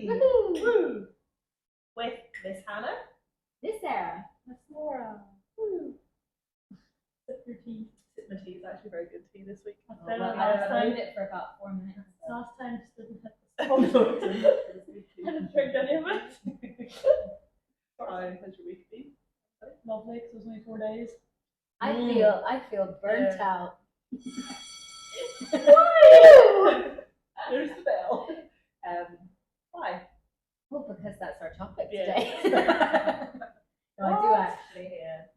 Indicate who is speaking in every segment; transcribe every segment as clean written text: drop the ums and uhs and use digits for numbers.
Speaker 1: Hey!
Speaker 2: Woohoo!
Speaker 1: Woo! With Miss Hannah.
Speaker 2: This Sarah.
Speaker 3: That's Laura.
Speaker 1: Woo!
Speaker 3: Sip your tea.
Speaker 1: Sip my tea. It's actually very good tea this week.
Speaker 3: That's
Speaker 2: Oh,
Speaker 3: better
Speaker 2: well,
Speaker 3: than
Speaker 2: I
Speaker 3: last time.
Speaker 2: brewed it for about 4 minutes. So.
Speaker 3: Last time just didn't hit
Speaker 1: Oh,
Speaker 3: the
Speaker 1: no,
Speaker 3: spot.
Speaker 1: it's
Speaker 3: I didn't drink any of it.
Speaker 1: How has your week been?
Speaker 3: Lovely, because it was only 4 days.
Speaker 2: I feel burnt out.
Speaker 1: Why? There's the bell. Why?
Speaker 2: Well, because that's our topic
Speaker 1: Yeah.
Speaker 2: today. No, I do actually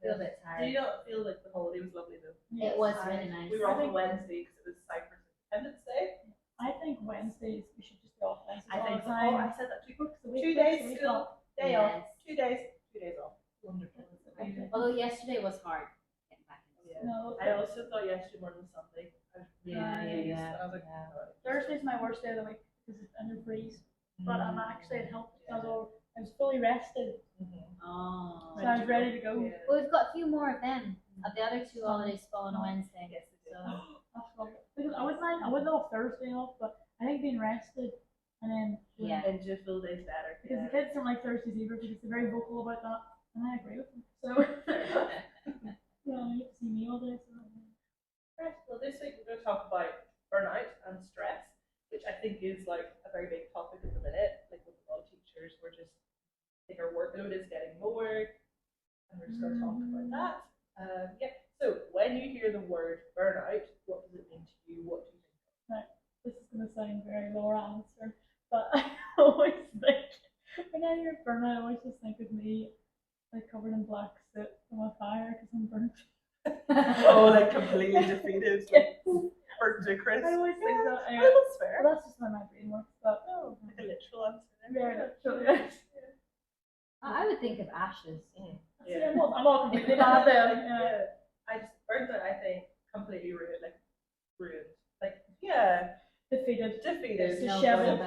Speaker 2: feel a bit
Speaker 1: Do
Speaker 2: tired.
Speaker 1: you not feel like the holiday was lovely though?
Speaker 2: It was really nice.
Speaker 1: We were off on Wednesday because it was Cyprus Independence Day.
Speaker 3: I think Wednesdays we should just be off Wednesdays
Speaker 1: I
Speaker 3: all
Speaker 1: think
Speaker 3: the time.
Speaker 1: I said that 2
Speaker 3: Books a week,
Speaker 1: 2
Speaker 3: books
Speaker 1: days
Speaker 3: a week
Speaker 1: school,
Speaker 3: off.
Speaker 1: day
Speaker 2: Yes.
Speaker 1: off, 2 days, 2 days off. Wonderful.
Speaker 3: Okay.
Speaker 2: Although yesterday was hard getting back into
Speaker 1: Yeah.
Speaker 3: No,
Speaker 1: I also thought yesterday morning was Sunday. I was
Speaker 2: Yeah.
Speaker 1: I was like,
Speaker 2: Yeah.
Speaker 1: oh,
Speaker 3: Thursday's my worst day of the week because it's under freeze. But actually it helped because I was fully rested,
Speaker 2: Oh.
Speaker 3: so I was ready to go.
Speaker 1: Yeah.
Speaker 2: Well, we've got a few more of them. The other 2 holidays fall on a Wednesday.
Speaker 1: Yes, it
Speaker 2: So.
Speaker 1: is.
Speaker 3: That's lovely. Because I was off Thursday off, but I think being rested and then
Speaker 2: Yeah.
Speaker 1: And just full days better.
Speaker 3: because the kids don't like Thursdays either because they're very vocal about that, and I agree with them. So yeah, you get to see me all day. So.
Speaker 1: Right, well, this week we're going to talk about burnout and stress, which I think is like a very big topic at the minute. Like with a lot of teachers, we're just like our workload is getting more, and we're just going to talk about that. Yeah. So when you hear the word burnout, what does it mean to you? What do you think?
Speaker 3: This is going to sound very Laura answer, but I always think when I hear burnout, I always just think of me like covered in black soot from a fire because I'm burnt.
Speaker 1: Oh, like completely defeated, like burnt to crisp.
Speaker 3: I always think that.
Speaker 1: Oh, that's fair.
Speaker 3: Well, that's just how my brain works. But
Speaker 1: Oh, like a literal answer.
Speaker 3: very literally.
Speaker 2: I would think of ashes.
Speaker 3: Yeah. I'm all completely bad then. Yeah.
Speaker 1: I just burnt out. I think completely ruined. Like
Speaker 3: Defeated.
Speaker 1: defeated,
Speaker 3: Disheveled.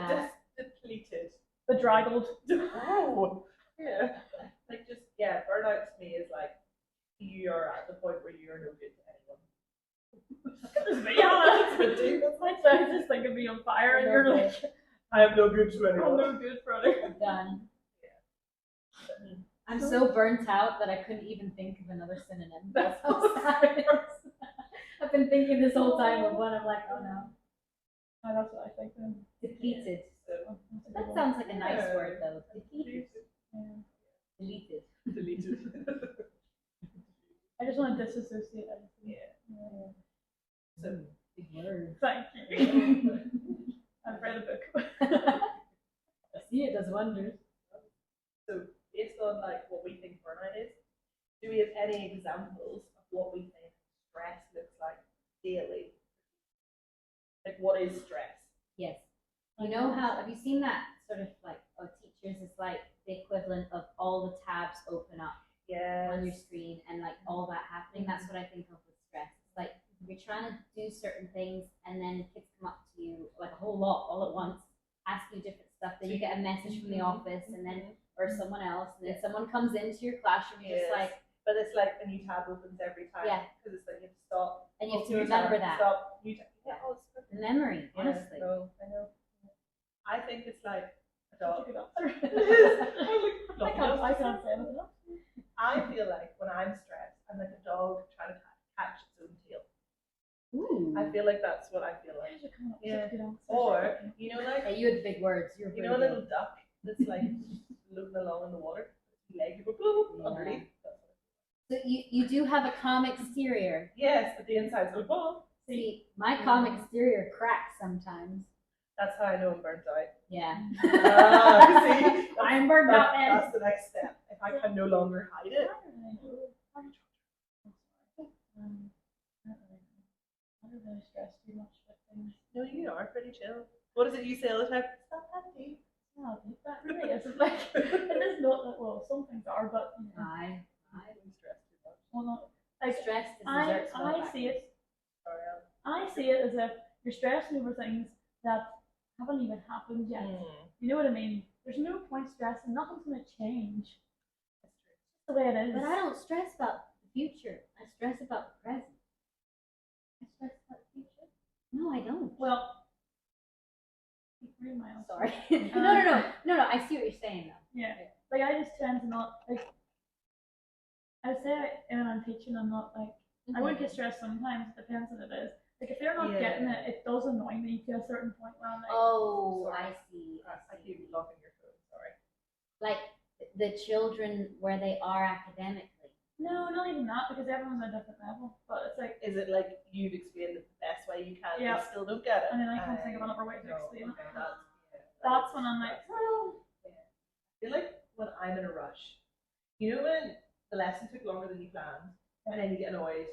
Speaker 1: depleted.
Speaker 3: Bedraggled.
Speaker 1: Oh, yeah. Like just burnout to me is like you're at the point where you're no good to anyone.
Speaker 3: Goodness me, Hannah.
Speaker 1: That's ridiculous.
Speaker 3: I just think of me on fire, and you're like,
Speaker 1: I am no good to
Speaker 3: I'm
Speaker 1: anyone.
Speaker 3: no good for it.
Speaker 2: I'm done. I'm so burnt out that I couldn't even think of another synonym. That's how sad it is. I've been thinking this whole time of one. I'm like, oh no.
Speaker 3: Oh, that's what I think then.
Speaker 2: Depleted.
Speaker 1: So,
Speaker 3: That's a
Speaker 2: That
Speaker 3: good one.
Speaker 2: sounds like a nice word though. Depleted.
Speaker 3: Yeah.
Speaker 2: Deleted.
Speaker 1: deleted.
Speaker 3: I just want to disassociate everything.
Speaker 1: Yeah. So
Speaker 2: Big word.
Speaker 3: Thank you. I've read a book.
Speaker 2: I see it does wonders.
Speaker 1: So based on like what we think burnout is, do we have any examples of what we think stress looks like daily? Like what is stress?
Speaker 2: Yes. You know how, have you seen that sort of like, teachers is like the equivalent of all the tabs open up on your screen and like all that happening? That's what I think of with stress. It's like you're trying to do certain things and then kids come up to you like a whole lot all at once, ask you different stuff. Then you get a message from the office and then, or someone else, and then someone comes into your classroom, you're just like,
Speaker 1: But it's like a new tab opens every time.
Speaker 2: Yeah.
Speaker 1: Because it's like you have to stop.
Speaker 2: and you have to
Speaker 1: new
Speaker 2: remember
Speaker 1: tab,
Speaker 2: that.
Speaker 1: Stop. New tab. Yeah. Oh, it's good.
Speaker 2: The memory,
Speaker 1: Yeah,
Speaker 2: honestly.
Speaker 1: No, I know. I think it's like a dog.
Speaker 3: Such a good answer.
Speaker 1: It is.
Speaker 3: I can't say anything else.
Speaker 1: I feel like when I'm stressed, I'm like a dog trying to catch its own tail.
Speaker 2: Ooh.
Speaker 1: I feel like that's what I feel like.
Speaker 3: Guys are coming up with
Speaker 1: Yeah.
Speaker 3: such good answers.
Speaker 1: Or you know, like
Speaker 2: Yeah, you had big words. You're
Speaker 1: you
Speaker 2: very
Speaker 1: know, a
Speaker 2: good.
Speaker 1: little duck that's like floating along in the water. Leg go boop,
Speaker 2: Yeah.
Speaker 1: underneath. That's what I
Speaker 2: So
Speaker 1: feel.
Speaker 2: you do have a calm exterior.
Speaker 1: Yes, but the inside's like, oh.
Speaker 2: See, my calm exterior cracks sometimes.
Speaker 1: That's how I know I'm burnt out.
Speaker 2: Yeah.
Speaker 1: See,
Speaker 3: I'm burned out, man.
Speaker 1: That's the next step. If I can no longer hide it.
Speaker 3: I don't really stress too much with things.
Speaker 1: No, you are pretty chill. What is it you say all the time? It's not that deep.
Speaker 3: No, that really isn't like it is not that well. Some things are, but you know,
Speaker 2: I
Speaker 1: I don't stress too much.
Speaker 3: well, not like
Speaker 2: stressed is
Speaker 3: I
Speaker 2: dessert spell
Speaker 3: I see it.
Speaker 1: Sorry,
Speaker 3: I see it as if you're stressing over things that haven't even happened yet. You know what I mean? There's no point stressing. Nothing's going to change.
Speaker 1: That's true.
Speaker 3: It's the way it is.
Speaker 2: But I don't stress about the future. I stress about the present.
Speaker 3: I stress about the future.
Speaker 2: No, I don't.
Speaker 3: Well, Read my answer.
Speaker 2: Sorry. No. I see what you're saying though.
Speaker 3: Yeah. Like I just tend to not like. I would say when I'm teaching, I'm not like I would get stressed sometimes. It depends what it is. Like if they're not getting it, it does annoy me to a certain point where I'm like,
Speaker 2: oh,
Speaker 1: sorry.
Speaker 2: I see.
Speaker 1: I keep locking your phone. Sorry.
Speaker 2: Like the children where they are academically.
Speaker 3: No, not even that because everyone's at a different level. But it's like,
Speaker 1: is it like you've explained it the best way you can,
Speaker 3: yeah,
Speaker 1: they still don't get it?
Speaker 3: And then I can't think of another way to explain it.
Speaker 1: Okay,
Speaker 3: that's when I'm like, well,
Speaker 1: yeah. I feel like when I'm in a rush, you know when the lesson took longer than you planned, and then you get annoyed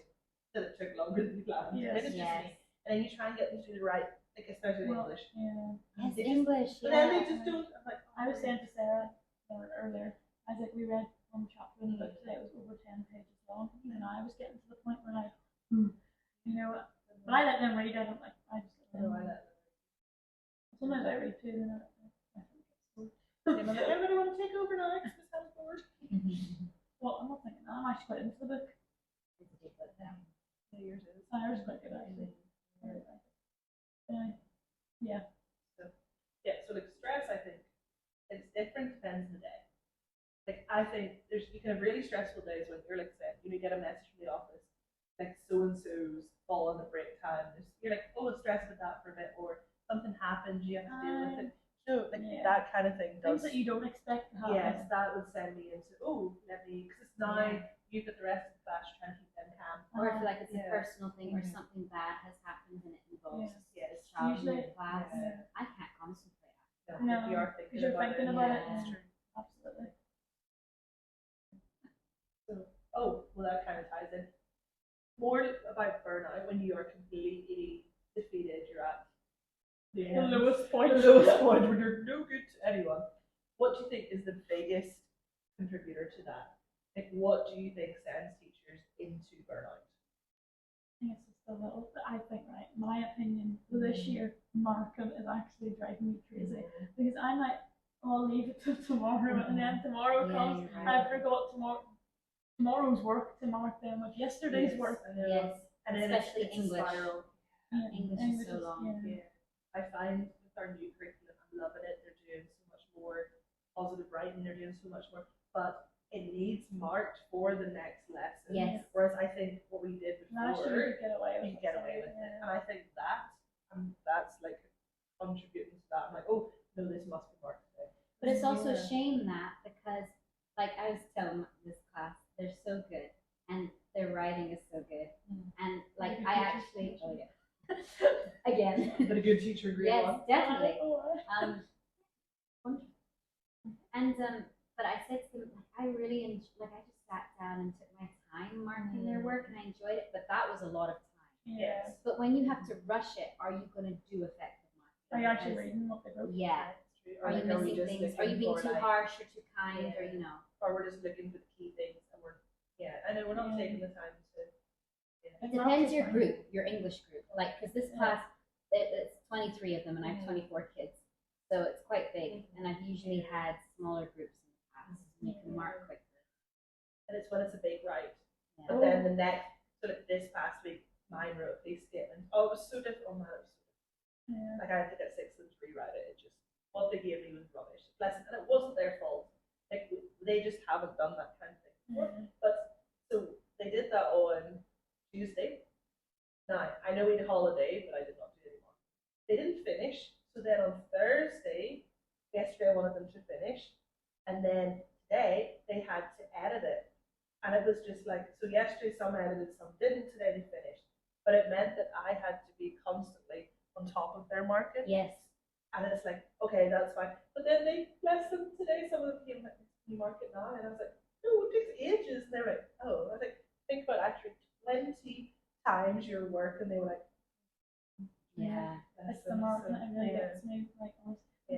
Speaker 1: that it took longer than you planned.
Speaker 3: Yes.
Speaker 1: Maybe it's just me. And then you try and get them to do the right, like especially in English.
Speaker 3: Yeah.
Speaker 2: Yes,
Speaker 1: They
Speaker 2: English.
Speaker 1: But then they just don't. I'm like,
Speaker 3: I was saying to Sarah earlier, I was like, we read one chapter in the book today, it was over 10 pages long, and I was getting to the point where like, you know, but I let them read it, I'm like, I just let them read. Sometimes I read too, and I think everybody want to take over now because this sounds bored. Well, I'm not thinking that, I'm actually quite into the book.
Speaker 1: Yours is.
Speaker 3: Yours is quite good actually. Yeah.
Speaker 1: So like stress, I think it's different depends on the day. Like I think you can have really stressful days when you're like saying, you get a message from the office, like so and so's fall on the break time. You're like, oh, stress about that for a bit, or something happens, you have to deal with it. No, like that kind of thing.
Speaker 3: Things that you don't expect to happen.
Speaker 1: Yes, that would send me into because it's now you've got the rest of the class trying to keep them calm.
Speaker 2: Or if like it's a personal thing or something bad has happened and it involves
Speaker 1: it's
Speaker 2: child
Speaker 3: usually
Speaker 2: class. I can't concentrate.
Speaker 3: No,
Speaker 1: you're
Speaker 3: thinking about it.
Speaker 1: It's true.
Speaker 3: Absolutely.
Speaker 1: So, well, that kind of ties in. More about burnout when you are completely defeated. You're at the lowest point. The lowest point when you're no good to anyone. What do you think is the biggest contributor to that? Like, what do you think sends teachers into burnout?
Speaker 3: I think it's just a little. I think, right, my opinion for this year, Markham is actually driving me crazy because I'm like, I'll leave it till tomorrow, and then tomorrow comes. I forgot tomorrow's work to mark them with yesterday's work.
Speaker 2: Yes,
Speaker 1: and then
Speaker 2: especially
Speaker 1: it's
Speaker 2: English.
Speaker 1: English
Speaker 2: is so long.
Speaker 1: I find with our new curriculum, I'm loving it. They're doing so much more positive writing. They're doing so much more, but it needs marked for the next lesson.
Speaker 2: Yes.
Speaker 1: Whereas I think what we did before,
Speaker 3: you could get away with
Speaker 1: it. And I think that's like contributing to that. I'm like, oh no, this must be marked today.
Speaker 2: But it's also a shame that because, like I was telling this class, they're so good and their writing is so good, and like I actually, again,
Speaker 1: but a good teacher agreed on.
Speaker 2: Yes, definitely. And but I said to them, like, I really I just sat down and took my time marking their work, and I enjoyed it. But that was a lot of time.
Speaker 3: Yes.
Speaker 2: But when you have to rush it, are you going to do effective marking?
Speaker 3: Are you actually reading what they wrote?
Speaker 2: Yeah. Are you missing things? Are you being too harsh or too kind, or
Speaker 1: or we're just looking for the key things, and I know we're not taking the time to.
Speaker 2: It depends your group, your English group. Like, because this class, it's 23 of them, and I have 24 kids, so it's quite big. And I've usually had smaller groups in the past, and you can mark quickly.
Speaker 1: And it's when it's a big write. Yeah. But then the next, so like this past week, mine wrote a police statement. Oh, it was so difficult. Oh, man, it was so difficult. Yeah. Like I had to get 6 of them to rewrite it. It just what they gave me was rubbish. Bless them. And it wasn't their fault. Like they just haven't done that kind of thing before. But so they did that on Tuesday. Now I know we had a holiday, but I did not do it anymore. They didn't finish. So then on Thursday, yesterday I wanted them to finish, and then today they had to edit it. And it was just like, so yesterday some edited, some didn't, today they finished. But it meant that I had to be constantly on top of their market.
Speaker 2: Yes.
Speaker 1: And it's like, okay, that's fine. But then they, bless them, today some of them came like, you mark it now? And I was like, no, it takes ages. And they were like, oh. I was like, think about actually 20 times your work. And they were like,
Speaker 2: yeah.
Speaker 3: It's the marking that really gets me. Like,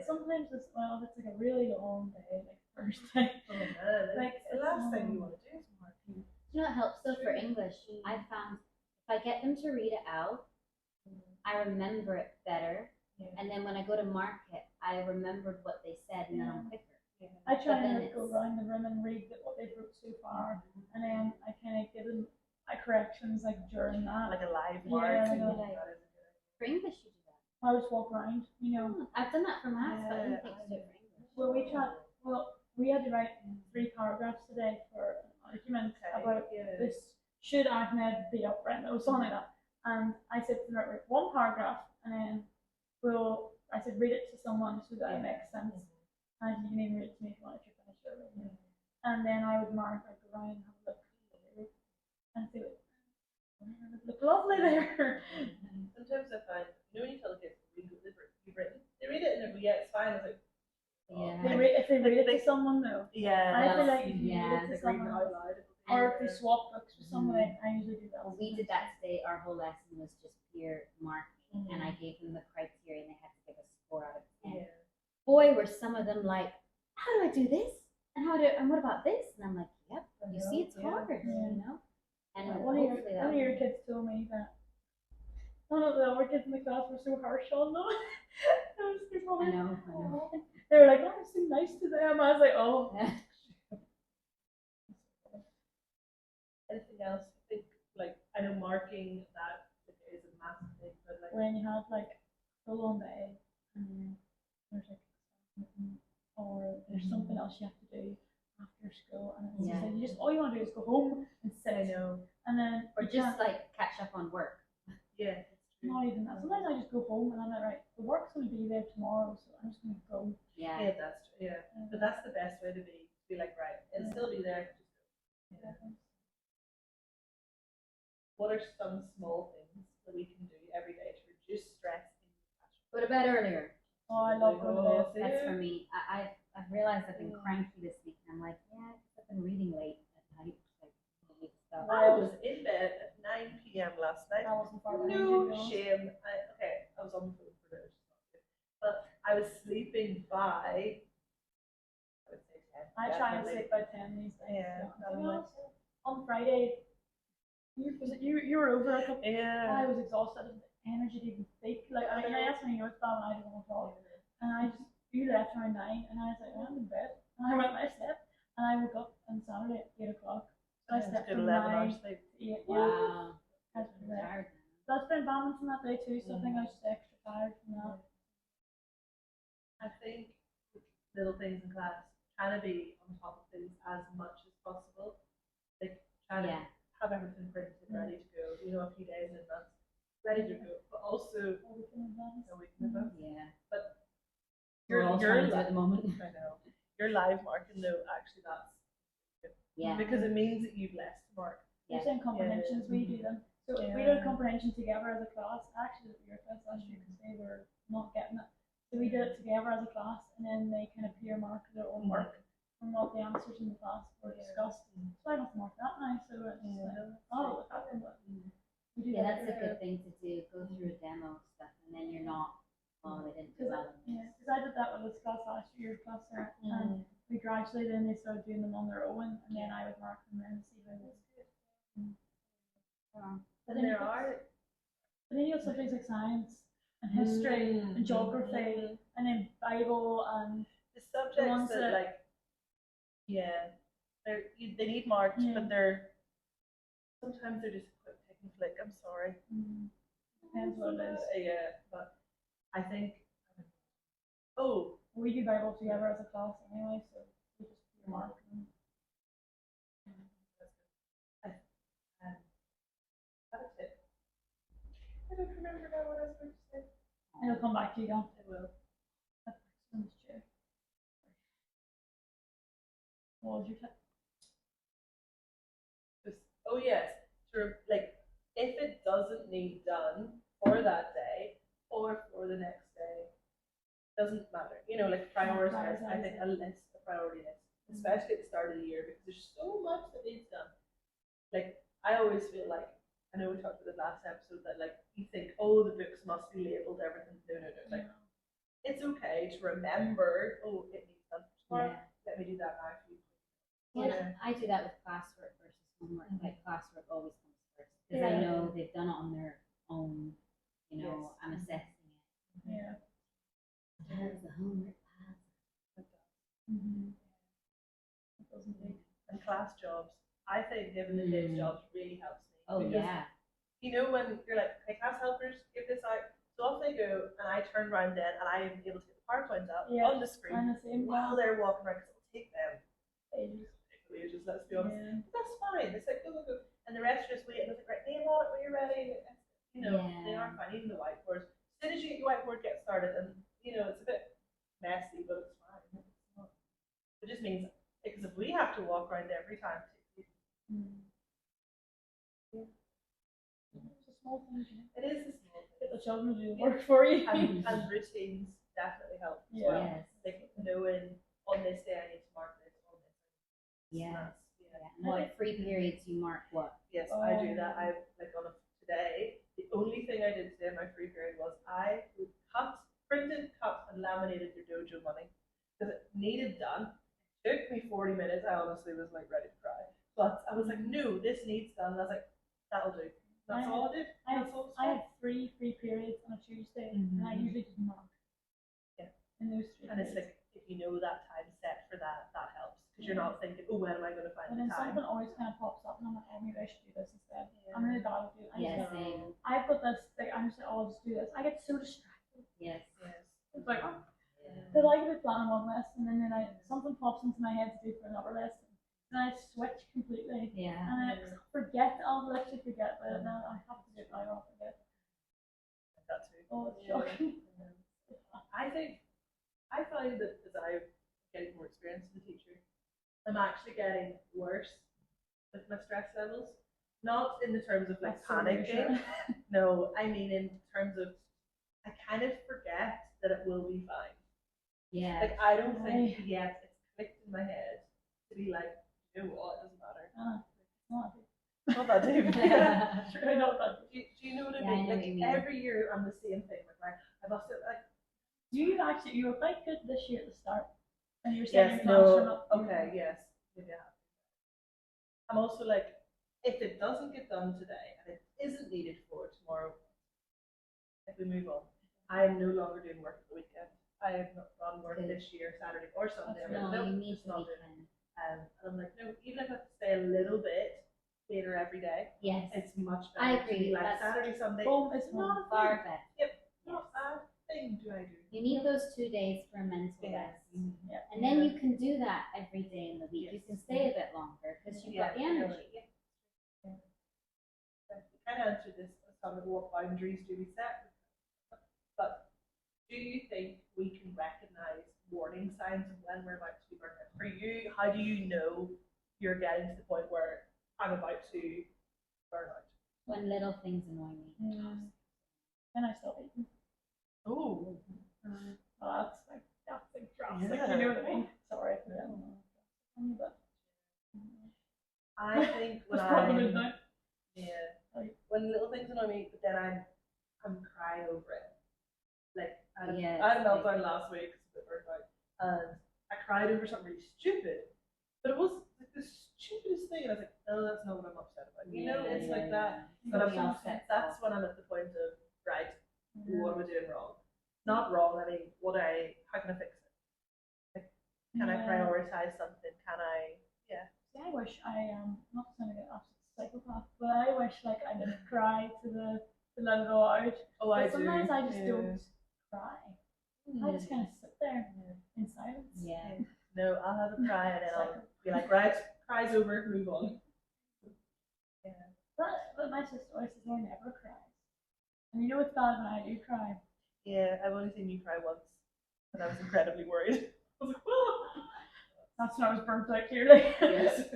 Speaker 3: sometimes it's, well, if it's like a really long day, like Thursday.
Speaker 1: Oh man, like the last thing you want to do is mark.
Speaker 2: You know what helps though for English? I found if I get them to read it out, I remember it better. And then when I go to mark it, I remembered what they said, and then I'm quicker.
Speaker 3: I try and go around the room and read what they've wrote so far, and then I kind of give them corrections like during that.
Speaker 1: Like a live mark.
Speaker 2: For English, you do that.
Speaker 3: I would just walk around, you know.
Speaker 2: I've done that for maths, but I didn't think to do it for English.
Speaker 3: Well, we had to write 3 paragraphs today for an argument about this. Should Ahmed be up right now, something like that. And I said to write 1 paragraph, and then I said read it to someone so that it makes sense. And you can even read it to me if you want to finish it. And then I would mark, I'd go around and have a look and see it. Look lovely there.
Speaker 1: Sometimes I find, when you tell the kids to read what you've written, they read it and they're it's fine. It's like,
Speaker 3: If they read it to someone, though.
Speaker 1: I
Speaker 3: feel like if you read it to someone,
Speaker 1: out loud,
Speaker 3: or if they swap books with somebody, I usually do that.
Speaker 2: Well, we did that today. Our whole lesson was just pure marking, and I gave them the criteria, and they had to give a score out of 10. Boy, were some of them like, "How do I do this? And what about this?" And I'm like, "Yep, you see, it's hard, you know." And
Speaker 3: one of your kids told me that one of the other kids in the class were so harsh on them.
Speaker 2: I know.
Speaker 3: They were like, "Oh, I'm so nice to them." I was like, "Oh."
Speaker 1: Anything else? I think, like, I know marking that is a massive thing, but like
Speaker 3: when you have like a long day and there's like or there's something else you have to do after school, and it's just like all you want to do is go home and sit.
Speaker 1: I know.
Speaker 3: And then
Speaker 2: or just like catch up on work.
Speaker 1: Yeah.
Speaker 3: Not even that. Sometimes I just go home and I'm like, right, the work's going to be there tomorrow, so I'm just going to go.
Speaker 2: Yeah.
Speaker 1: Yeah, that's true. Yeah, but that's the best way to be like, right, it'll still be there. Just go. Yeah. What are some small things that we can do every day to reduce stress in the classroom?
Speaker 2: Go to bed earlier.
Speaker 3: Oh, I love going to bed.
Speaker 2: That's for me. I've realized I've been cranky this week, and I'm like, yeah, I've been reading late at night. Like, stuff.
Speaker 1: I was in bed at 9 p.m. last night.
Speaker 3: I wasn't far behind
Speaker 1: No
Speaker 3: you,
Speaker 1: shame. I was on the phone for this, but I was sleeping by, I would say 10.
Speaker 3: I try and sleep by 10 these days.
Speaker 1: Yeah.
Speaker 3: On Friday, you were over a couple.
Speaker 1: Yeah.
Speaker 3: I was exhausted. I didn't have energy to even speak. Like I asked me your time, and I didn't want to talk. And you left around 9, and I was like, I'm in bed. And I went, I slept, and I woke up on Saturday at 8 o'clock. So I slept from
Speaker 1: 11
Speaker 3: 9
Speaker 1: hours sleep.
Speaker 3: to 8.
Speaker 2: Wow.
Speaker 3: Yeah. That's been balancing that day too, so I think I was just extra tired from that.
Speaker 1: I think little things in class, trying to be on top of things as much as possible. Like trying to have everything printed ready to go, a few days in advance, ready to go, but also
Speaker 3: a week in advance.
Speaker 2: Yeah.
Speaker 1: But
Speaker 2: you're at the moment.
Speaker 1: I know. Your live marking though, actually that's good.
Speaker 2: Yeah.
Speaker 1: Because it means that you've less to mark.
Speaker 3: You're saying comprehensions, we do them. So if we did a comprehension together as a class, actually did your class last year because they were not getting it. So we did it together as a class, and then they kind of peer mark their own work from what the answers in the class were discussed. So I don't have to mark that now, so it's look at them, but we do that.
Speaker 2: That's a good thing to do. Go through a demo stuff, and then you're not, they didn't do well.
Speaker 3: Yeah, because I did that with this class last year, class there, and we gradually then they started doing them on their own, and then I would mark them and see how it was good.
Speaker 1: But then
Speaker 3: you have subjects like science and history and geography and then Bible and
Speaker 1: the subjects that like they need marked, but sometimes they're just quick pick and flick. I'm sorry.
Speaker 3: Depends what it is.
Speaker 1: Yeah, but I think
Speaker 3: we do Bible together as a class anyway, so we just mark them.
Speaker 1: I don't remember now what I was going to say.
Speaker 3: It'll come back to you, Don.
Speaker 1: It will.
Speaker 3: What was your tip?
Speaker 1: Oh yes, like if it doesn't need done for that day or for the next day, doesn't matter. Like prioritize. I think a priority list, especially at the start of the year, because there's so much that needs done. Like I always feel like, I know we talked about the last episode, that like you think, the books must be labeled, everything. No. Like it's okay to remember, it needs done for tomorrow. Let me do that now for you.
Speaker 2: I do that with classwork versus homework. Like classwork always comes first because I know they've done it on their own. I'm assessing it.
Speaker 3: Yeah.
Speaker 2: How's the homework pass?
Speaker 1: And class jobs, I think giving the kids jobs really helps me.
Speaker 2: Oh
Speaker 1: because, when you're like, hey, class helpers, give this out, So off they go, and I turn around then, and I am able to get the PowerPoint up
Speaker 3: Yeah,
Speaker 1: on the screen
Speaker 3: I'm the same.
Speaker 1: while they're walking around, because it'll take them
Speaker 3: Ages.
Speaker 1: ages, let's be honest.
Speaker 3: Yeah.
Speaker 1: But that's fine. It's like, go, go, go. And the rest just wait, and it's like, right, name on it when you're ready. And, you know, they are fine, even the whiteboards. As soon as you get your whiteboard get started, and, you know, it's a bit messy, but it's fine. It just means, because if we have to walk around every time,
Speaker 3: It's a small thing.
Speaker 1: it is a small
Speaker 3: Get the
Speaker 1: thing.
Speaker 3: children to do the work for you.
Speaker 1: And routines definitely help as
Speaker 3: Yeah.
Speaker 1: well.
Speaker 2: Yes.
Speaker 1: Like knowing on this day I need to mark this, on this.
Speaker 2: Yeah.
Speaker 1: Yeah.
Speaker 2: And what free periods you mark what?
Speaker 1: Yes, I do that. I've like on today. The only thing I did today in my free period was I printed, cut, and laminated your dojo money because it needed done. It took me 40 minutes. I honestly was like ready to cry, but I was like, no, this needs done. And I was like, that'll do. That's all I did.
Speaker 3: I had 3 free periods on a Tuesday, and I usually just mark.
Speaker 1: Yeah.
Speaker 3: In those 3
Speaker 1: And it's like, if you know that time set for that, that helps. Because you're not thinking, oh, when am I going to find
Speaker 3: And
Speaker 1: the
Speaker 3: then
Speaker 1: time?
Speaker 3: something always kind of pops up, and I'm like, oh, maybe I should do this instead.
Speaker 1: Yeah.
Speaker 3: I'm really bad at doing it.
Speaker 2: Yeah, same.
Speaker 3: I've got this, like, I'm just like, oh, I'll just do this. I get so distracted.
Speaker 2: Yes.
Speaker 1: Yes.
Speaker 3: It's like, oh, because I could be planning one lesson, and then something pops into my head to do for another lesson. And I switch completely.
Speaker 2: Yeah.
Speaker 3: And I forget, I'll literally forget about it now. I have to do it now, I'll forget.
Speaker 1: That too.
Speaker 3: Oh, it's shocking.
Speaker 1: I think I find that as I'm getting more experience as a teacher, I'm actually getting worse with my stress levels. Not in the terms of like
Speaker 3: That's so
Speaker 1: panicking.
Speaker 3: reassuring.
Speaker 1: No, I mean in terms of I kind of forget that it will be fine.
Speaker 2: Yeah.
Speaker 1: Like I don't think yet it's clicked in my head to be like, you know what, it doesn't matter. Not that deep.
Speaker 3: Sure, I know that.
Speaker 1: Do you know what I
Speaker 2: Yeah,
Speaker 1: mean?
Speaker 2: I know
Speaker 1: Like
Speaker 2: what you mean.
Speaker 1: every year I'm the same thing. Like I must have like
Speaker 3: You were quite good this year at the start. And you were
Speaker 1: yes,
Speaker 3: saying your plans are
Speaker 1: no,
Speaker 3: not.
Speaker 1: okay, yes, maybe I have. I'm also like, if it doesn't get done today and it isn't needed for tomorrow, if we move on, I am no longer doing work at the weekend. I have not done work this year, Saturday or Sunday.
Speaker 2: No,
Speaker 1: I'm like,
Speaker 2: you need
Speaker 1: just
Speaker 2: the
Speaker 1: not doing it.
Speaker 2: weekend.
Speaker 1: And I'm like, no, even if I have to stay a little bit later every day,
Speaker 2: Yes.
Speaker 1: it's much
Speaker 2: I
Speaker 1: better to
Speaker 2: agree.
Speaker 1: be like
Speaker 2: That's
Speaker 1: Saturday, Sunday.
Speaker 3: Boom, it's
Speaker 1: not
Speaker 2: far better.
Speaker 1: Yep, not a thing do I do.
Speaker 2: You need those 2 days for mental
Speaker 1: Yes.
Speaker 2: rest.
Speaker 3: Yeah.
Speaker 2: And then you can do that every day in the week. You
Speaker 1: Yes.
Speaker 2: can stay a bit longer because you've got the energy.
Speaker 1: You kind of answered this as some of what boundaries do we set, but do you think we can recognize warning signs of when we're about to be burnt out? For you, how do you know you're getting to the point where I'm about to burn out?
Speaker 2: When little things annoy me.
Speaker 3: And I still eat.
Speaker 1: Oh,
Speaker 3: Well, that's like drastic. You know what I mean? Sorry for that. But
Speaker 1: I think when
Speaker 3: just brought them in
Speaker 1: I'm
Speaker 3: now.
Speaker 1: when little things annoy me, but then I'm crying over it. Like I
Speaker 2: Yes,
Speaker 1: had a
Speaker 2: like-
Speaker 1: meltdown last week, it's a bit burnt out, and I cried over something really stupid, but it was like the stupidest thing, and I was like, no, that's not what I'm upset about. You know, it's like that. But
Speaker 2: Something
Speaker 1: I'm
Speaker 2: else sets
Speaker 1: that's
Speaker 2: off.
Speaker 1: when I'm at the point of right, what am I doing wrong? Not wrong. I mean, how can I fix it? Like, can I prioritize something? Can I? Yeah.
Speaker 3: See, I wish not sounding like an absolute psychopath, but I wish like I didn't cry to let it all out.
Speaker 1: Oh,
Speaker 3: But
Speaker 1: I do.
Speaker 3: sometimes I just
Speaker 1: yeah.
Speaker 3: don't cry. I just kind of sit there in silence.
Speaker 2: Yeah.
Speaker 1: No, I'll have a cry and then I'll be like, right, cry's over, move on. Yeah.
Speaker 3: But my sister always says I never cries. And you know it's bad when I do cry.
Speaker 1: Yeah, I've only seen you cry once, and I was incredibly worried. I was like, oh.
Speaker 3: That's when I was burnt out clearly.
Speaker 1: Yes.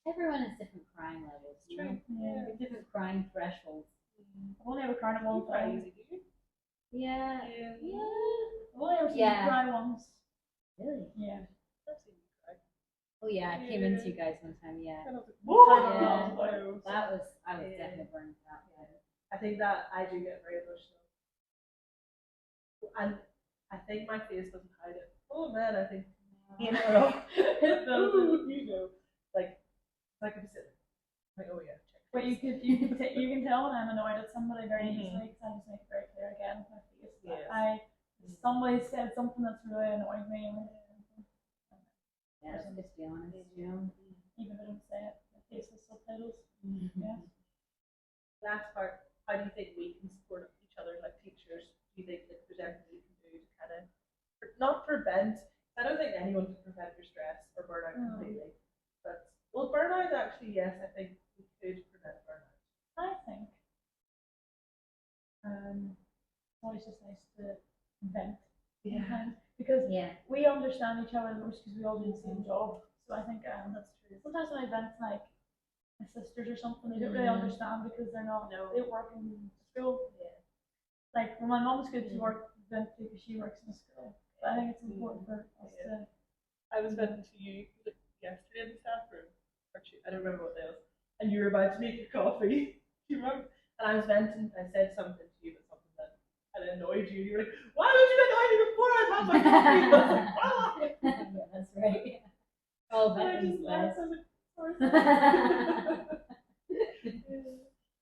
Speaker 2: Everyone has different crying levels. You know?
Speaker 3: Yeah.
Speaker 2: Different crying thresholds.
Speaker 3: I've only ever cried at one
Speaker 1: You cry
Speaker 3: time.
Speaker 1: easy, do you?
Speaker 2: Yeah.
Speaker 1: Yeah.
Speaker 2: Yeah.
Speaker 3: I've only ever seen
Speaker 2: Yeah.
Speaker 3: you cry once.
Speaker 2: Really?
Speaker 3: Yeah.
Speaker 1: I've seen you cry.
Speaker 2: Oh yeah, I came
Speaker 1: Yeah.
Speaker 2: into you guys one time. Yeah.
Speaker 1: And I was like,
Speaker 2: Yeah.
Speaker 1: whoa.
Speaker 2: That was I was
Speaker 1: Yeah.
Speaker 2: definitely burned out. Yeah.
Speaker 1: I think that I do get very emotional. And I think my face doesn't hide it. Oh man, I think, you know, ooh, you know, like I could be sitting, like, oh yeah, check.
Speaker 3: But you can tell when I'm annoyed at somebody very easily because I just make it very clear again with my face.
Speaker 1: Yes.
Speaker 3: Somebody said something that's really annoyed me, and
Speaker 2: Yeah, let's just be honest, you know.
Speaker 3: even if I don't say it, my face with subtitles.
Speaker 2: Mm-hmm.
Speaker 3: Yeah.
Speaker 1: Last part, how do you think we can support each each other, like teachers? Do you think that there's anything you can do to kind of not prevent? I don't think anyone can prevent your stress or burnout completely, but well, burnout actually, yes, I think we could prevent burnout.
Speaker 3: I think it's always just nice to vent sometimes because we understand each other most because we all do the same job. So I think
Speaker 1: That's true.
Speaker 3: sometimes when I vent like my sisters or something, they don't really understand because they don't work in school.
Speaker 1: Yeah.
Speaker 3: Like when my mom's good to work vent because she works in school. But I think it's important for us to.
Speaker 1: I was venting to you yesterday in the staff room, or I don't remember what day it was, and you were about to make your coffee. Do you remember? And I was venting. I said something to you, but something that had annoyed you. You were like, "Why would you annoy me before I'd had my coffee?" And I was like, "Why?"
Speaker 2: Yeah, that's right. Oh,
Speaker 1: And I
Speaker 2: that
Speaker 1: just
Speaker 2: is
Speaker 1: laughed.
Speaker 2: nice.
Speaker 1: I was like, "Sorry."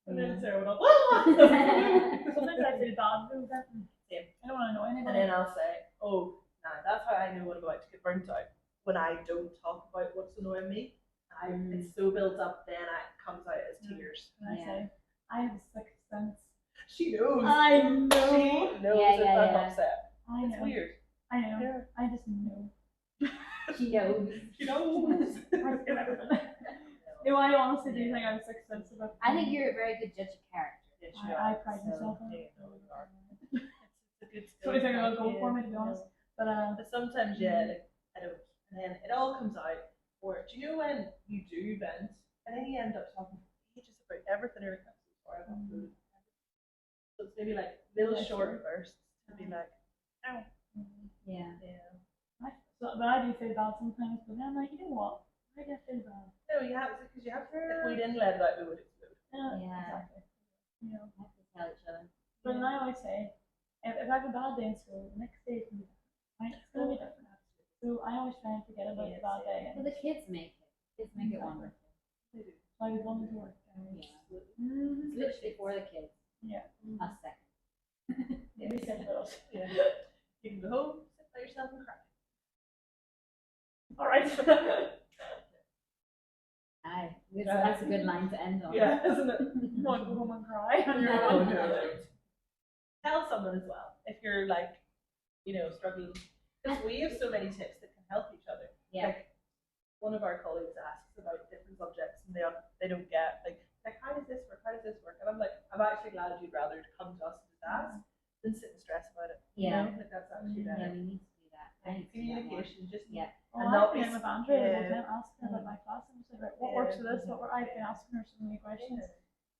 Speaker 1: And then Sarah went off. "Ah!"
Speaker 3: Sometimes I feel bad doing venting.
Speaker 1: Same.
Speaker 3: I don't want to annoy
Speaker 1: And
Speaker 3: anybody.
Speaker 1: then I'll say, "Oh, nah, that's how I know what I'm about to get burnt out. When I don't talk about what's annoying me, it's so built up, then it comes out as tears."
Speaker 3: And I say, I have a sixth sense.
Speaker 1: She knows.
Speaker 3: I know.
Speaker 1: She knows if I'm upset.
Speaker 3: I
Speaker 1: It's
Speaker 3: know.
Speaker 1: weird.
Speaker 3: I know.
Speaker 1: Yeah.
Speaker 3: I just know.
Speaker 2: She knows.
Speaker 1: She knows.
Speaker 3: I feel everything. No, I honestly do think I have a sixth sense about.
Speaker 2: I think you're a very good judge of character.
Speaker 1: Yes,
Speaker 3: I pride myself on it.
Speaker 1: It's a good skill.
Speaker 3: So I think I'll go for me, to be honest. But
Speaker 1: But sometimes, like, I don't. And then it all comes out. Or do you know when you do vent and then you end up talking for ages about everything? You're like, I'm so sorry about food. So it's maybe like little short bursts to be like, ow.
Speaker 2: Yeah.
Speaker 3: but I do feel bad sometimes. But then I'm like, you know what? I get feel bad.
Speaker 1: No, you have to, because you have to. If we didn't let it out, we would explode.
Speaker 2: Yeah.
Speaker 3: Exactly. You know.
Speaker 2: We have to tell each other.
Speaker 3: But then I always say, if I have a bad day in school, the next day is going to be different. Right? It's going to be different. So I always try and forget about the bad day.
Speaker 2: Well, the kids make it. Kids make it wonderful.
Speaker 1: They do.
Speaker 3: I was wanting to work.
Speaker 2: Yeah. It's literally for the kids.
Speaker 3: Yeah.
Speaker 2: Us second.
Speaker 3: We said those.
Speaker 1: Yeah. You can go home, sit by yourself, and cry.
Speaker 3: All right.
Speaker 2: Aye. That's a good line to end on.
Speaker 1: Yeah, isn't it?
Speaker 3: You want to go home and cry on your
Speaker 1: No,
Speaker 3: own?
Speaker 1: no. Tell someone as well if you're like, struggling. Because we have so many tips that can help each other.
Speaker 2: Yeah.
Speaker 1: Like one of our colleagues asks about different subjects and they don't get like how does this work? How does this work? And I'm like, I'm actually glad you'd rather come to us and just ask than sit and stress about it.
Speaker 2: Yeah.
Speaker 1: Like that's actually
Speaker 2: Yeah,
Speaker 1: better.
Speaker 2: we need to do that. I need to do that more.
Speaker 1: Communication, just
Speaker 2: Yeah.
Speaker 3: Oh,
Speaker 1: and
Speaker 3: I've
Speaker 1: not
Speaker 3: been
Speaker 1: be
Speaker 3: with Andrea the whole
Speaker 1: yeah.
Speaker 3: time asking her about my class and she's like, what works for this? I've been asking her so many questions.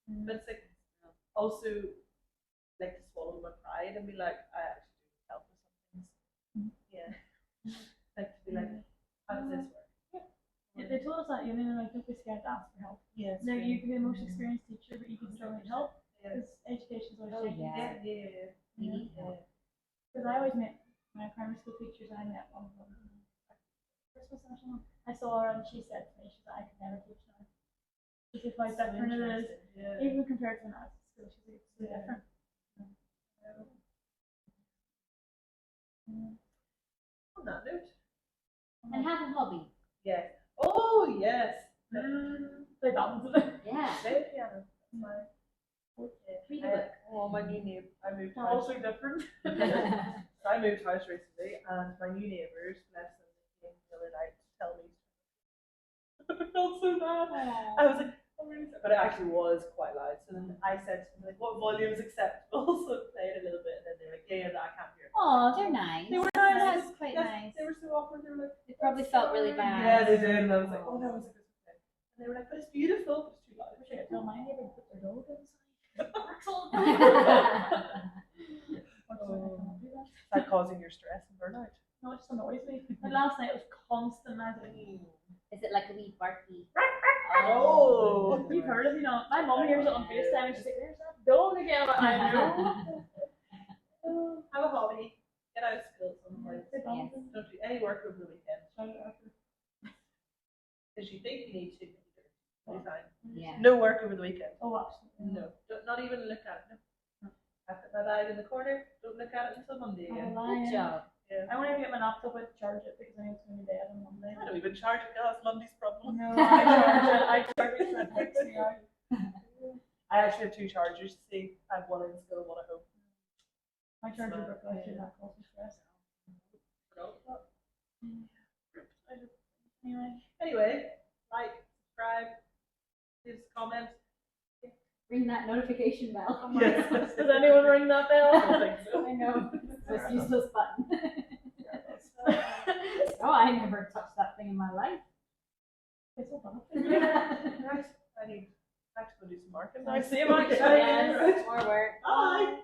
Speaker 1: But it's like also like to swallow my pride and be like, I actually do need help with some things. Yeah. Like to be like, how does this work?
Speaker 3: Yeah, they told us that, they're like, don't be scared to ask for help.
Speaker 1: Yeah.
Speaker 3: No, you can be the most experienced teacher, but you can still need help.
Speaker 1: Yeah.
Speaker 3: Because education is always changing.
Speaker 1: Yeah.
Speaker 2: We need help.
Speaker 3: Because I always met my primary school teachers, I met one of them. Christmas national. I saw her and she said to me, she's like, I could never teach now. This is how different it is.
Speaker 1: Yeah.
Speaker 3: Even compared to when I was at school, she's like, it's so different.
Speaker 1: On that note.
Speaker 2: And have a hobby.
Speaker 1: Yes. Oh yes.
Speaker 3: Play badminton.
Speaker 2: Yeah.
Speaker 1: Play the piano.
Speaker 2: Read a book.
Speaker 1: Oh, my new neighbor. I moved
Speaker 3: They're
Speaker 1: house.
Speaker 3: also different.
Speaker 1: So I moved house recently, and my new neighbours, bless them, they came the other night to tell me. I felt so bad. I was like, oh, really sorry. But it actually was quite loud. So then I said to them, like, what volume is acceptable? So I played a little bit, and then they were like, yeah, I can't hear it.
Speaker 2: Oh, they're nice.
Speaker 1: They were nice.
Speaker 2: That's quite
Speaker 1: Yes,
Speaker 2: nice.
Speaker 1: They were so awkward. They were like,
Speaker 2: They probably felt really bad.
Speaker 1: yeah, they did. And I was like, oh, that was a good thing. And they were like, but it's beautiful, but it's too loud.
Speaker 3: I wish I could tell my neighbor to put their dog inside.
Speaker 1: Is that causing your stress and burnout?
Speaker 3: No, it just annoys me. And last night it was constant. I was like,
Speaker 2: Is it like a wee barky?
Speaker 1: Oh.
Speaker 3: you've heard of, my mum hears it on FaceTime and she's like, there's that dog again. I'm like, I know.
Speaker 1: Have a hobby. Get out of school at some point.
Speaker 3: Yes.
Speaker 1: Don't do any work over the weekend. Because you think you need to, but you don't. It's fine.
Speaker 2: Yeah.
Speaker 1: No work over the weekend.
Speaker 3: Oh, absolutely.
Speaker 1: No. Not even look at it. No. I put my bag in the corner. Don't look at it until Monday again.
Speaker 2: Good job.
Speaker 1: Yeah.
Speaker 3: I won't even get my laptop out to charge it because I know it's going to be dead on Monday.
Speaker 1: I don't even charge it. That's Monday's problem.
Speaker 3: No, I charge it so it takes me out.
Speaker 1: I actually have two chargers. See, I have one in school and one at home.
Speaker 3: My charger broke last year, that caused me stress.
Speaker 1: Anyway, like, subscribe, leave us a comment.
Speaker 2: Ring that notification bell.
Speaker 1: Yes. Does anyone ring that bell? I don't think so.
Speaker 2: I know. It's the most useless button. Oh, I never touched that thing in my life.
Speaker 1: It's all done. Right. I need to go do some marking now. See you, Mike.
Speaker 2: Yes, more work.
Speaker 1: Bye.